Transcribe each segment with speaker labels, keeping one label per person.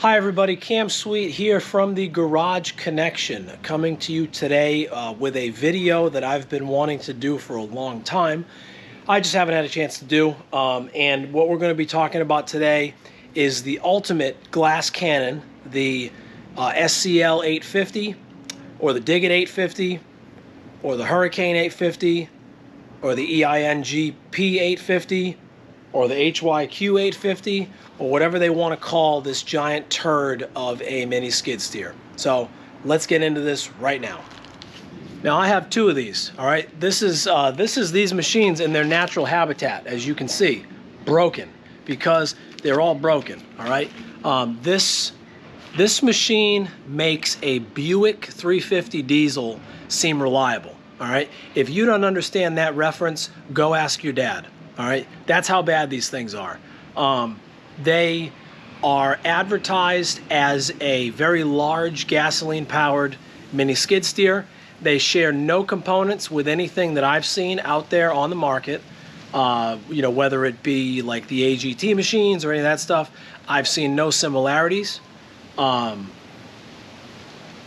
Speaker 1: Hi everybody, Cam Sweet here from the Garage Connection, coming to you today with a video that I've been wanting to do for a long time. I just haven't had a chance to do, and what we're going to be talking about today is the ultimate glass cannon, the SCL850, or the DIGGIT 850, or the Hurricane 850, or the EINGP 850, or the HYQ 850, or whatever they want to call this giant turd of a mini skid steer. So let's get into this right now. Now I have two of these. All right, this is these machines in their natural habitat, as you can see, broken, because they're all broken. All right, this machine makes a Buick 350 diesel seem reliable. All right, if you don't understand that reference, go ask your dad. All right, that's how bad these things are. They are advertised as a very large gasoline-powered mini skid steer. They share no components with anything that I've seen out there on the market. You know, whether it be like the AGT machines or any of that stuff, I've seen no similarities.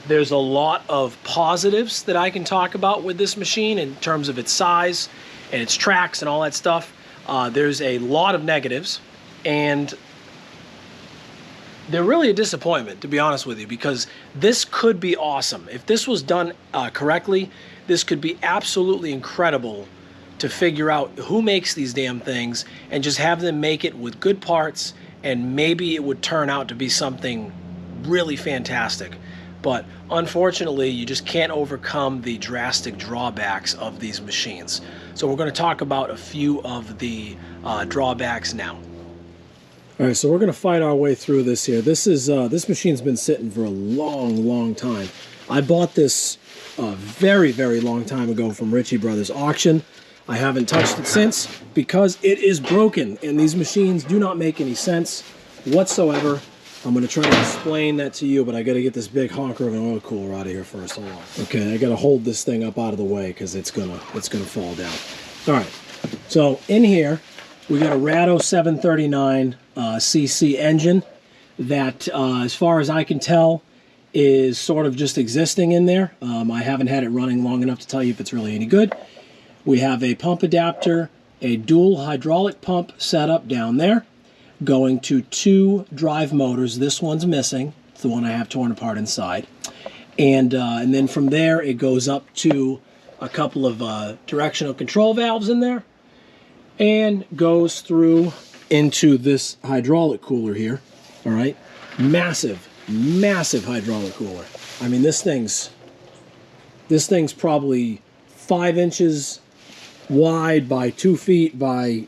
Speaker 1: There's a lot of positives that I can talk about with this machine in terms of its size and its tracks and all that stuff. There's a lot of negatives, and they're really a disappointment, to be honest with you, because this could be awesome. If this was done correctly, this could be absolutely incredible to figure out who makes these damn things and just have them make it with good parts, and maybe it would turn out to be something really fantastic. But unfortunately, you just can't overcome the drastic drawbacks of these machines. So we're going to talk about a few of the drawbacks now. All right, so we're going to fight our way through this here. This machine's been sitting for a long time. I bought this a very long time ago from Ritchie Brothers auction. I haven't touched it since because it is broken, and these machines do not make any sense whatsoever. I'm going to try to explain that to you, but I got to get this big honker of an oil cooler out of here first. Hold on. Okay, I got to hold this thing up out of the way because it's gonna fall down. All right, so in here we got a Rado 739 cc engine that, as far as I can tell, is sort of just existing in there. I haven't had it running long enough to tell you if it's really any good. We have a pump adapter, a dual hydraulic pump setup down there, going to two drive motors. This one's missing. It's the one I have torn apart inside. And then from there, it goes up to a couple of directional control valves in there and goes through into this hydraulic cooler here. All right. Massive hydraulic cooler. I mean, this thing's probably 5 inches wide by 2 feet by,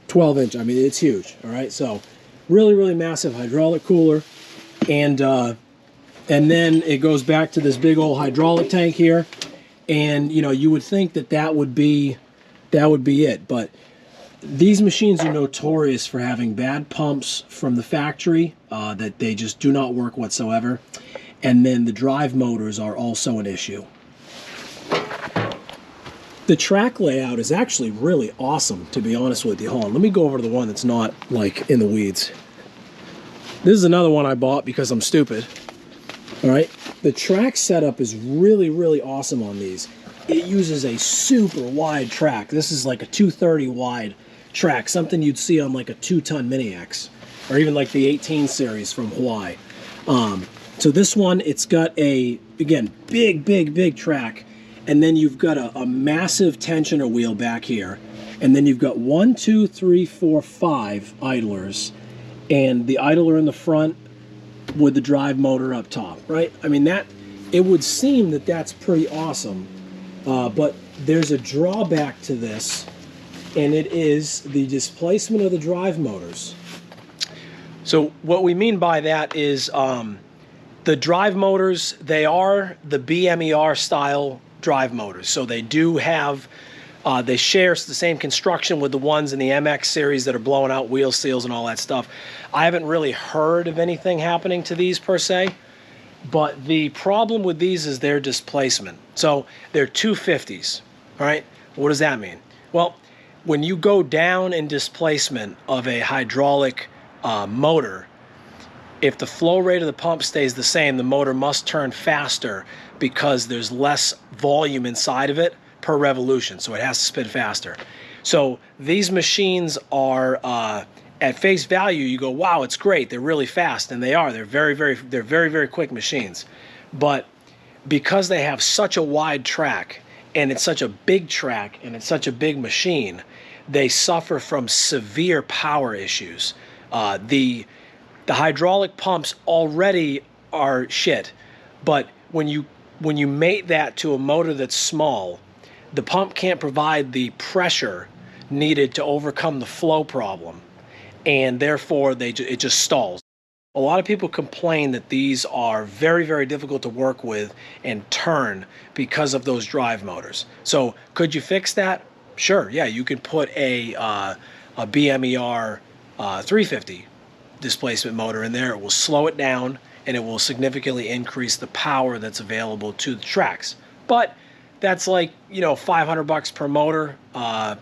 Speaker 1: 12 inch. I mean, it's huge. All right, so really massive hydraulic cooler, and then it goes back to this big old hydraulic tank here, and you would think that would be it, but these machines are notorious for having bad pumps from the factory, that they just do not work whatsoever, and then the drive motors are also an issue. The track layout is actually really awesome, to be honest with you. Hold on, let me go over to the one that's not, like, in the weeds. This is another one I bought because I'm stupid. All right, the track setup is really awesome on these. It uses a super wide track. This is like a 230 wide track, something you'd see on like a 2-ton Mini X, or even like the 18 series from Hawaii. So this one, it's got a, again, big track. And then you've got a massive tensioner wheel back here. And then you've got 1, 2, 3, 4, 5 idlers. And the idler in the front with the drive motor up top, right? I mean, it would seem that that's pretty awesome. But there's a drawback to this, and it is the displacement of the drive motors. So what we mean by that is the drive motors, they are the BMER style drive motors, so they do have they share the same construction with the ones in the MX series that are blowing out wheel seals and all that stuff. I haven't really heard of anything happening to these per se, but the problem with these is their displacement. So they're 250s. All right, what does that mean? Well, when you go down in displacement of a hydraulic motor, If the flow rate of the pump stays the same, the motor must turn faster because there's less volume inside of it per revolution, so it has to spin faster. So these machines are, at face value, you go, wow, it's great, they're really fast, and they are. They're very quick machines. But because they have such a wide track, and it's such a big track, and it's such a big machine, they suffer from severe power issues. The hydraulic pumps already are shit, but when you mate that to a motor that's small, the pump can't provide the pressure needed to overcome the flow problem, and therefore it just stalls. A lot of people complain that these are very difficult to work with and turn because of those drive motors. So could you fix that? Sure, yeah, you can put a BMER 350 displacement motor in there. It will slow it down and it will significantly increase the power that's available to the tracks. But that's like, you know, $500 per motor,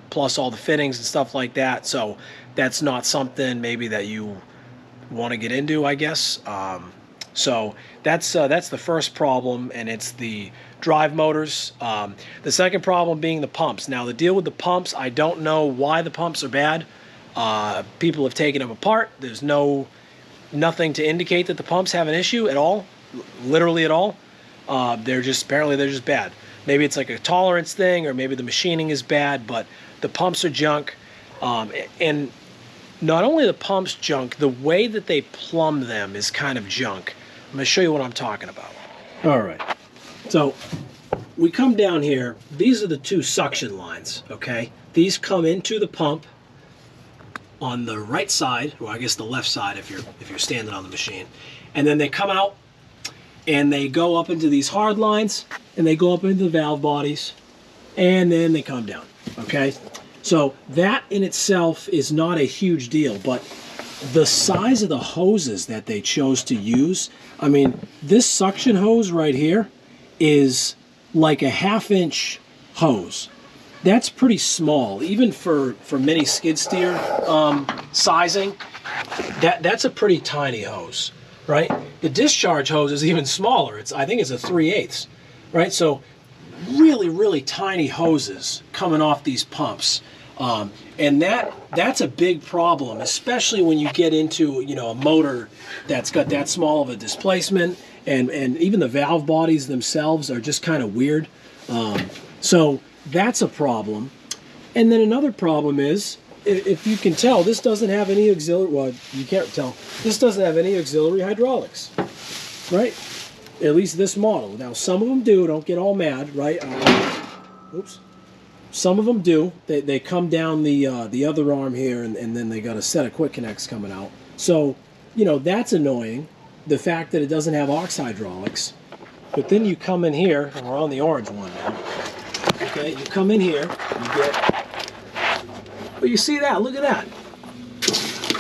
Speaker 1: plus all the fittings and stuff like that. So that's not something maybe that you want to get into, I guess. So that's the first problem, and it's the drive motors. The second problem being the pumps. Now the deal with the pumps, I don't know why the pumps are bad. People have taken them apart. There's nothing to indicate that the pumps have an issue at all, literally at all. Apparently they're just bad. Maybe it's like a tolerance thing, or maybe the machining is bad, but the pumps are junk. And not only the pumps junk, the way that they plumb them is kind of junk. I'm going to show you what I'm talking about. All right. So we come down here. These are the two suction lines, okay? These come into the pump on the right side, or I guess the left side if you're standing on the machine. And then they come out and they go up into these hard lines, and they go up into the valve bodies, and then they come down, okay? So that in itself is not a huge deal, but the size of the hoses that they chose to use, I mean, this suction hose right here is like a 1/2-inch hose. That's pretty small, even for mini skid steer sizing. That's a pretty tiny hose, right? The discharge hose is even smaller. I think it's a 3/8, right? So really tiny hoses coming off these pumps. And that's a big problem, especially when you get into, you know, a motor that's got that small of a displacement, and even the valve bodies themselves are just kind of weird. So that's a problem. And then another problem is, if you can tell, this doesn't have any auxiliary, well, you can't tell, this doesn't have any auxiliary hydraulics, right? At least this model. Now, some of them do, don't get all mad, right? Oops. Some of them do. They come down the other arm here, and then they got a set of quick connects coming out. So, you know, that's annoying, the fact that it doesn't have aux hydraulics. But then you come in here, and we're on the orange one now. Okay, you come in here, you get, well, you see that, look at that.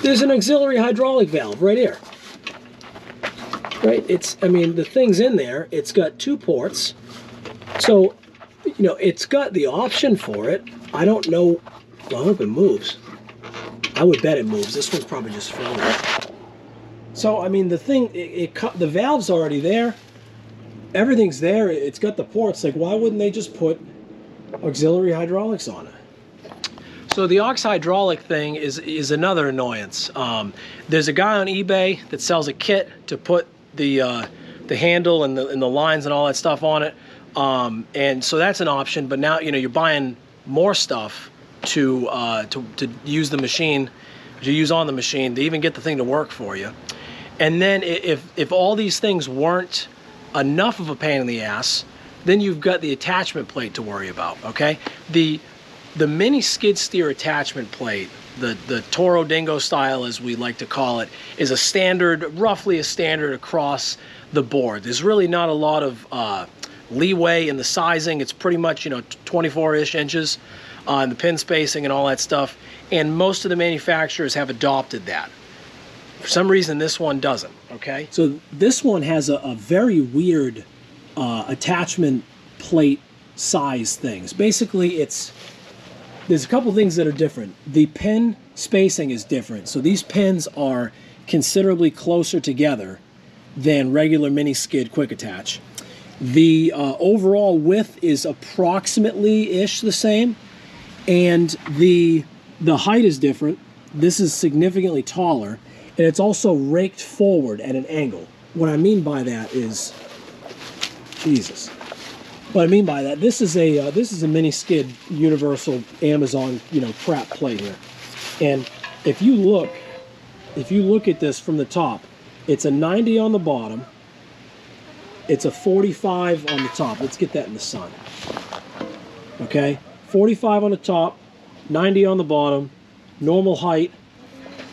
Speaker 1: There's an auxiliary hydraulic valve right here. Right, I mean, the thing's in there, it's got 2 ports. So, you know, it's got the option for it. I don't know, well, I hope it moves. I would bet it moves. This one's probably just frozen. So, I mean, the thing, the valve's already there. Everything's there. It's got the ports. Like, why wouldn't they just put auxiliary hydraulics on it? So the aux hydraulic thing is another annoyance. There's a guy on eBay that sells a kit to put the handle and the lines and all that stuff on it. And so that's an option, but now, you know, you're buying more stuff to use the machine, to use on the machine, to even get the thing to work for you. And then if all these things weren't enough of a pain in the ass, then you've got the attachment plate to worry about, okay? The mini skid steer attachment plate, the Toro Dingo style, as we like to call it, is a standard, roughly a standard across the board. There's really not a lot of leeway in the sizing. It's pretty much, you know, 24-ish inches on the pin spacing and all that stuff. And most of the manufacturers have adopted that. For some reason, this one doesn't, okay? So this one has a very weird attachment plate size things. Basically, there's a couple things that are different. The pin spacing is different. So these pins are considerably closer together than regular mini skid quick attach. The overall width is approximately-ish the same, and the height is different. This is significantly taller, and it's also raked forward at an angle. What I mean by that is, Jesus. What I mean by that, this is a mini skid universal Amazon, you know, crap plate here. And if you look at this from the top, it's a 90 on the bottom. It's a 45 on the top. Let's get that in the sun. Okay, 45 on the top, 90 on the bottom, normal height,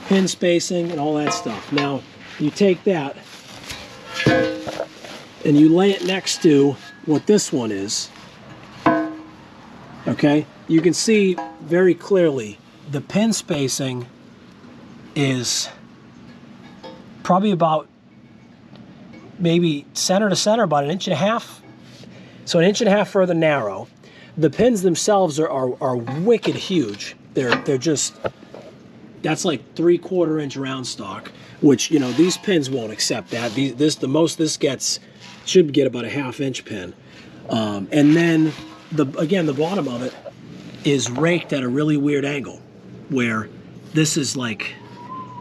Speaker 1: pin spacing, and all that stuff. Now, you take that and you lay it next to what this one is. Okay, you can see very clearly the pin spacing is probably about maybe center to center, about 1.5 inches. So 1.5 inches further narrow. The pins themselves are wicked huge. They're just, that's like 3/4 inch round stock, which, you know, these pins won't accept that. The most this gets should get about a 1/2 inch pin. And then again, the bottom of it is raked at a really weird angle, where this is like,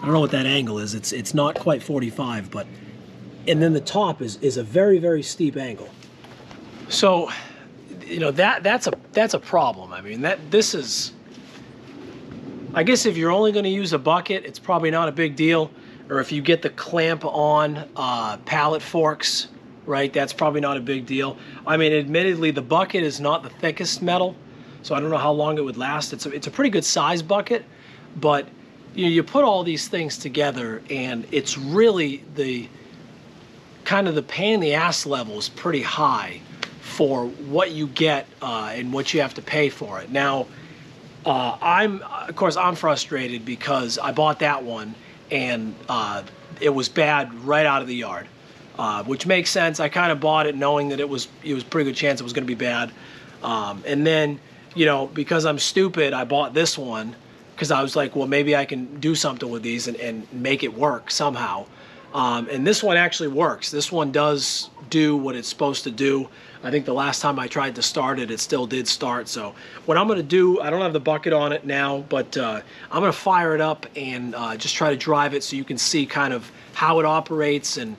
Speaker 1: I don't know what that angle is. It's not quite 45, but, and then the top is a very, very steep angle. So, you know, that's a problem. I mean, this is, I guess if you're only going to use a bucket, it's probably not a big deal. Or if you get the clamp on pallet forks, right, that's probably not a big deal. I mean, admittedly, the bucket is not the thickest metal, so I don't know how long it would last. It's a pretty good size bucket, but you know, you put all these things together, and it's really the kind of the pain in the ass level is pretty high for what you get and what you have to pay for it. Now, of course, I'm frustrated because I bought that one and it was bad right out of the yard, which makes sense. I kind of bought it knowing that it was a pretty good chance it was going to be bad. And then, you know, because I'm stupid, I bought this one because I was like, well, maybe I can do something with these and make it work somehow. And this one actually works. This one does do what it's supposed to do. I think the last time I tried to start it, it still did start. So what I'm going to do, I don't have the bucket on it now, but I'm going to fire it up and just try to drive it so you can see kind of how it operates and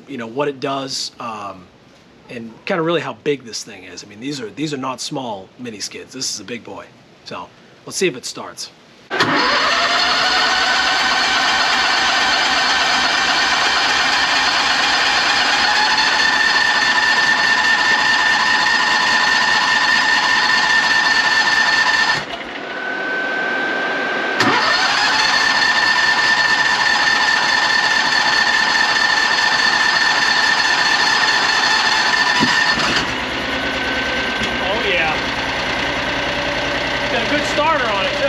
Speaker 1: you know what it does, and kind of really how big this thing is. I mean, these are not small mini skids. This is a big boy. So let's see if it starts. Good starter on it too.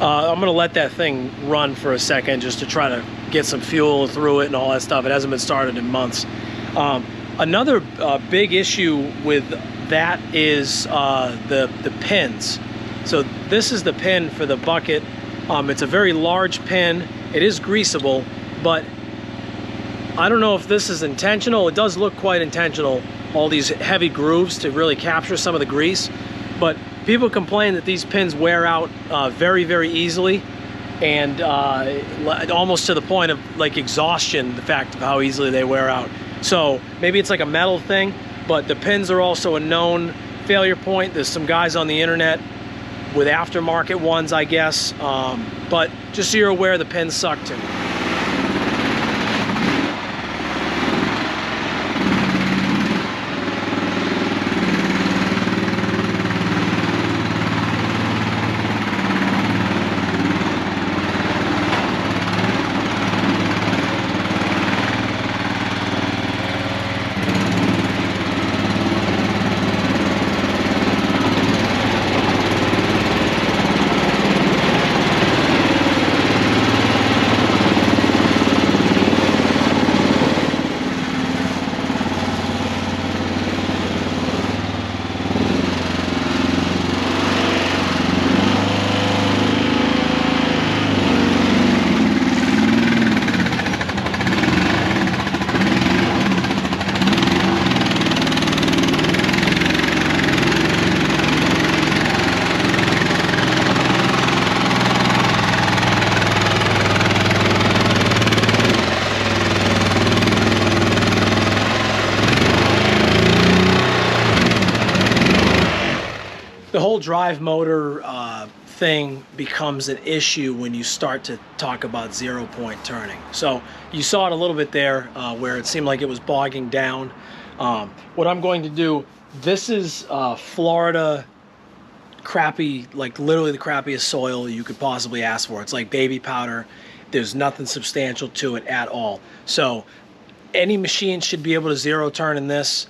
Speaker 1: I'm gonna let that thing run for a second just to try to get some fuel through it and all that stuff. It hasn't been started in months. Another big issue with that is the pins. So this is the pin for the bucket. It's a very large pin. It is greasable, but I don't know if this is intentional. It does look quite intentional, all these heavy grooves to really capture some of the grease, but people complain that these pins wear out very, very easily, and almost to the point of like exhaustion, the fact of how easily they wear out. So maybe it's like a metal thing, but the pins are also a known failure point. There's some guys on the internet with aftermarket ones, I guess, but just so you're aware, the pins suck too. The whole drive motor thing becomes an issue when you start to talk about 0-point turning. So you saw it a little bit there where it seemed like it was bogging down. What I'm going to do, this is Florida crappy, like literally the crappiest soil you could possibly ask for. It's like baby powder. There's nothing substantial to it at all. So any machine should be able to 0 turn in this.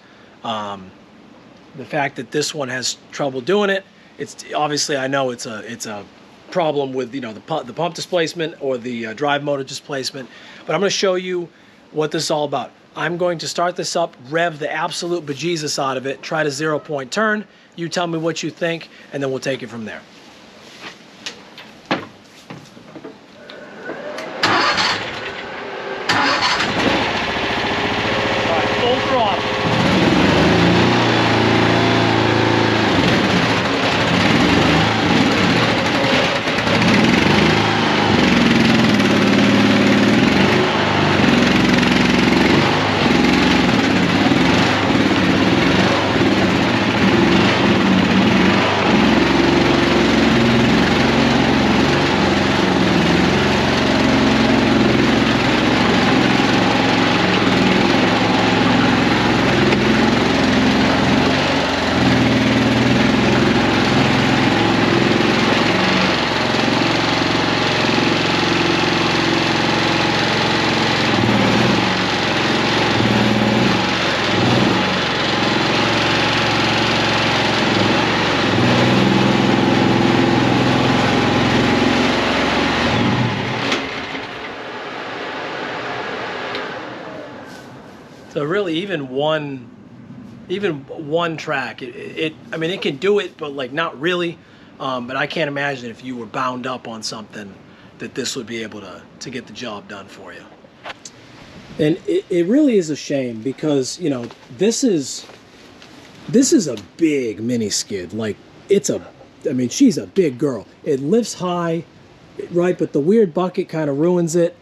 Speaker 1: The fact that this one has trouble doing it, it's obviously, I know it's a problem with, you know, the pump displacement or the drive motor displacement, but I'm going to show you what this is all about. I'm going to start this up, rev the absolute bejesus out of it, try to 0-point turn. You tell me what you think, and then we'll take it from there. All right, full throttle. So really, even one track, I mean, it can do it, but like not really. But I can't imagine if you were bound up on something that this would be able to get the job done for you. And it really is a shame because, you know, this is a big mini skid. Like I mean, she's a big girl. It lifts high, right? But the weird bucket kind of ruins it.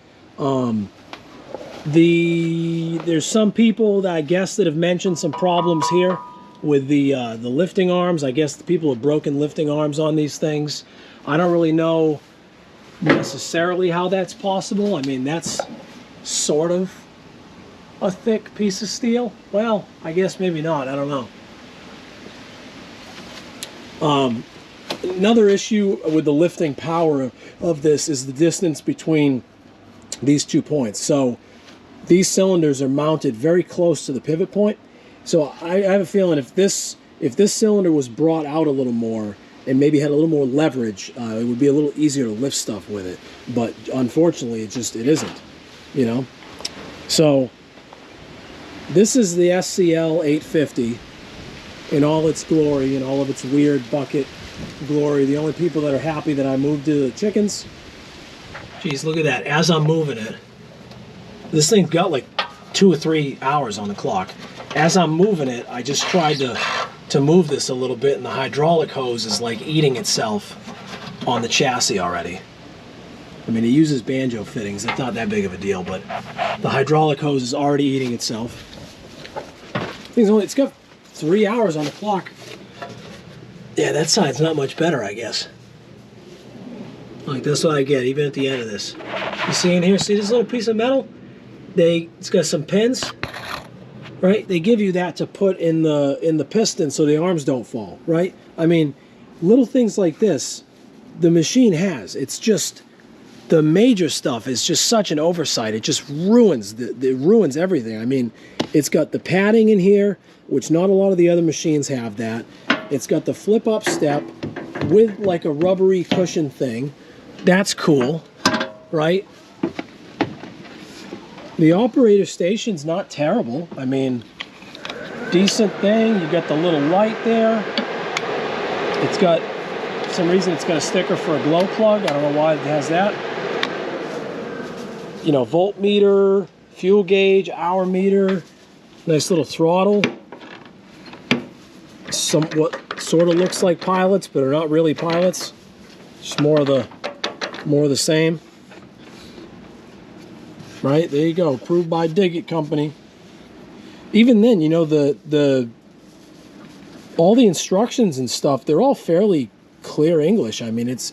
Speaker 1: There's some people that I guess that have mentioned some problems here with the lifting arms. I guess the people have broken lifting arms on these things. I don't really know necessarily how that's possible. I mean, that's sort of a thick piece of steel. Well, I guess maybe not. I don't know. Another issue with the lifting power of this is the distance between these 2 points. So these cylinders are mounted very close to the pivot point. So I have a feeling if this cylinder was brought out a little more and maybe had a little more leverage, it would be a little easier to lift stuff with it. But unfortunately, it isn't, you know. So this is the SCL850 in all its glory, in all of its weird bucket glory. The only people that are happy that I moved to the chickens. Geez, look at that. As I'm moving it, this thing's got like 2 or 3 hours on the clock. As I'm moving it, I just tried to move this a little bit, and the hydraulic hose is like eating itself on the chassis already. I mean, it uses banjo fittings. It's not that big of a deal, but the hydraulic hose is already eating itself. It's got 3 hours on the clock. Yeah, that side's not much better, I guess. Like, that's what I get, even at the end of this. You see in here, see this little piece of metal? It's got some pins, right? They give you that to put in the piston so the arms don't fall, right? I mean, little things like this, the machine has. It's just, the major stuff is just such an oversight. It just ruins, it ruins everything. I mean, it's got the padding in here, which not a lot of the other machines have that. It's got the flip-up step with like a rubbery cushion thing. That's cool, right? The operator station's not terrible. I mean, decent thing. You got the little light there. It's got, for some reason, it's got a sticker for a glow plug. I don't know why it has that. You know, voltmeter, fuel gauge, hour meter, nice little throttle. Somewhat sort of looks like pilots, but are not really pilots. Just more of the same. Right, there you go, approved by DIGGIT company. Even then, you know, all the instructions and stuff, they're all fairly clear English. I mean, it's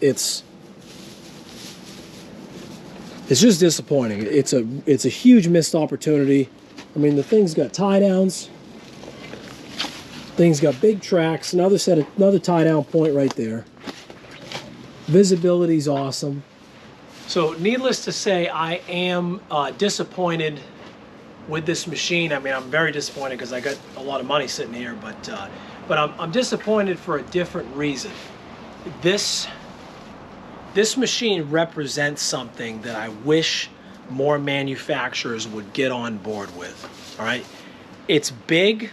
Speaker 1: just disappointing. It's a huge missed opportunity. I mean, the thing's got tie downs. Thing's got big tracks. Another tie down point right there. Visibility's awesome. So needless to say, I am disappointed with this machine. I mean, I'm very disappointed because I got a lot of money sitting here, but I'm disappointed for a different reason. This machine represents something that I wish more manufacturers would get on board with. All right, it's big.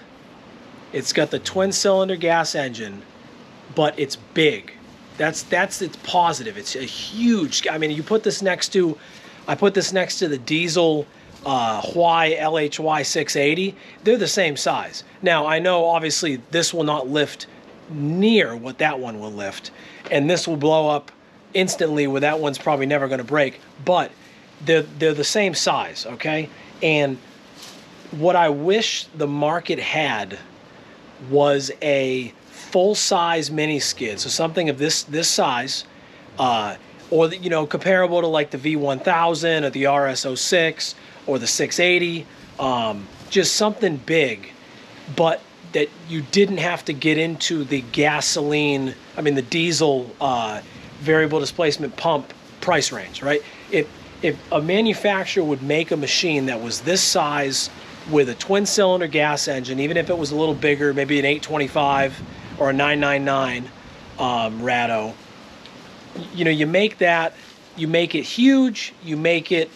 Speaker 1: It's got the twin-cylinder gas engine, but it's big. That's its positive. It's a huge. I mean, you put this next to, I put this next to the diesel LHY 680. They're the same size. Now I know obviously this will not lift near what that one will lift, and this will blow up instantly where that one's probably never going to break. But they're the same size, okay? And what I wish the market had was a full-size mini skid, so something of this size, or you know, comparable to like the V1000 or the RS06 or the 680, just something big, but that you didn't have to get into the gasoline, I mean the diesel variable displacement pump price range, right? If a manufacturer would make a machine that was this size with a twin-cylinder gas engine, even if it was a little bigger, maybe an 825 or a 999 Rado, you know, you make that, you make it huge, you make it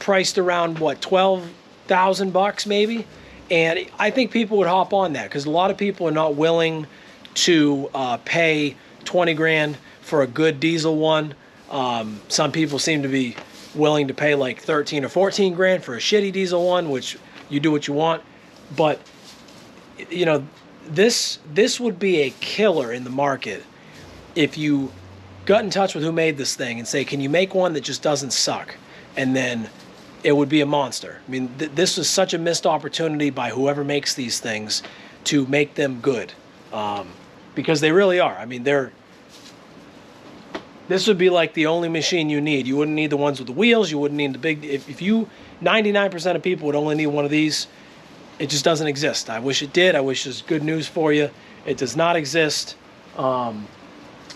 Speaker 1: priced around what, 12,000 bucks maybe, and I think people would hop on that because a lot of people are not willing to pay 20 grand for a good diesel one. Some people seem to be willing to pay like 13 or 14 grand for a shitty diesel one, which you do what you want. But you know, this would be a killer in the market if you got in touch with who made this thing and say, can you make one that just doesn't suck? And then it would be a monster. I mean, this is such a missed opportunity by whoever makes these things to make them good, because they really are. I mean, this would be like the only machine you need. You wouldn't need the ones with the wheels. You wouldn't need the big. If you 99% of people would only need one of these. It just doesn't exist. I wish it did. I wish there's good news for you. It does not exist. And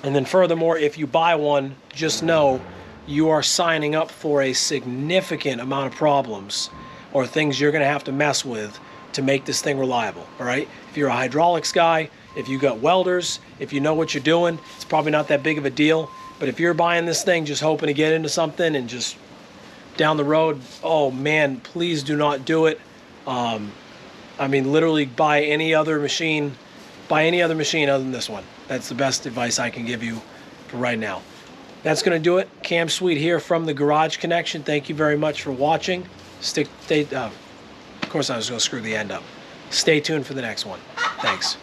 Speaker 1: then furthermore, if you buy one, just know you are signing up for a significant amount of problems or things you're going to have to mess with to make this thing reliable. All right. If you're a hydraulics guy, if you got welders, if you know what you're doing, it's probably not that big of a deal. But if you're buying this thing just hoping to get into something and just down the road, oh man, please do not do it. I mean, literally buy any other machine other than this one. That's the best advice I can give you for right now. That's going to do it. Cam Sweet here from the Garage Connection. Thank you very much for watching. Of course, I was going to screw the end up. Stay tuned for the next one. Thanks.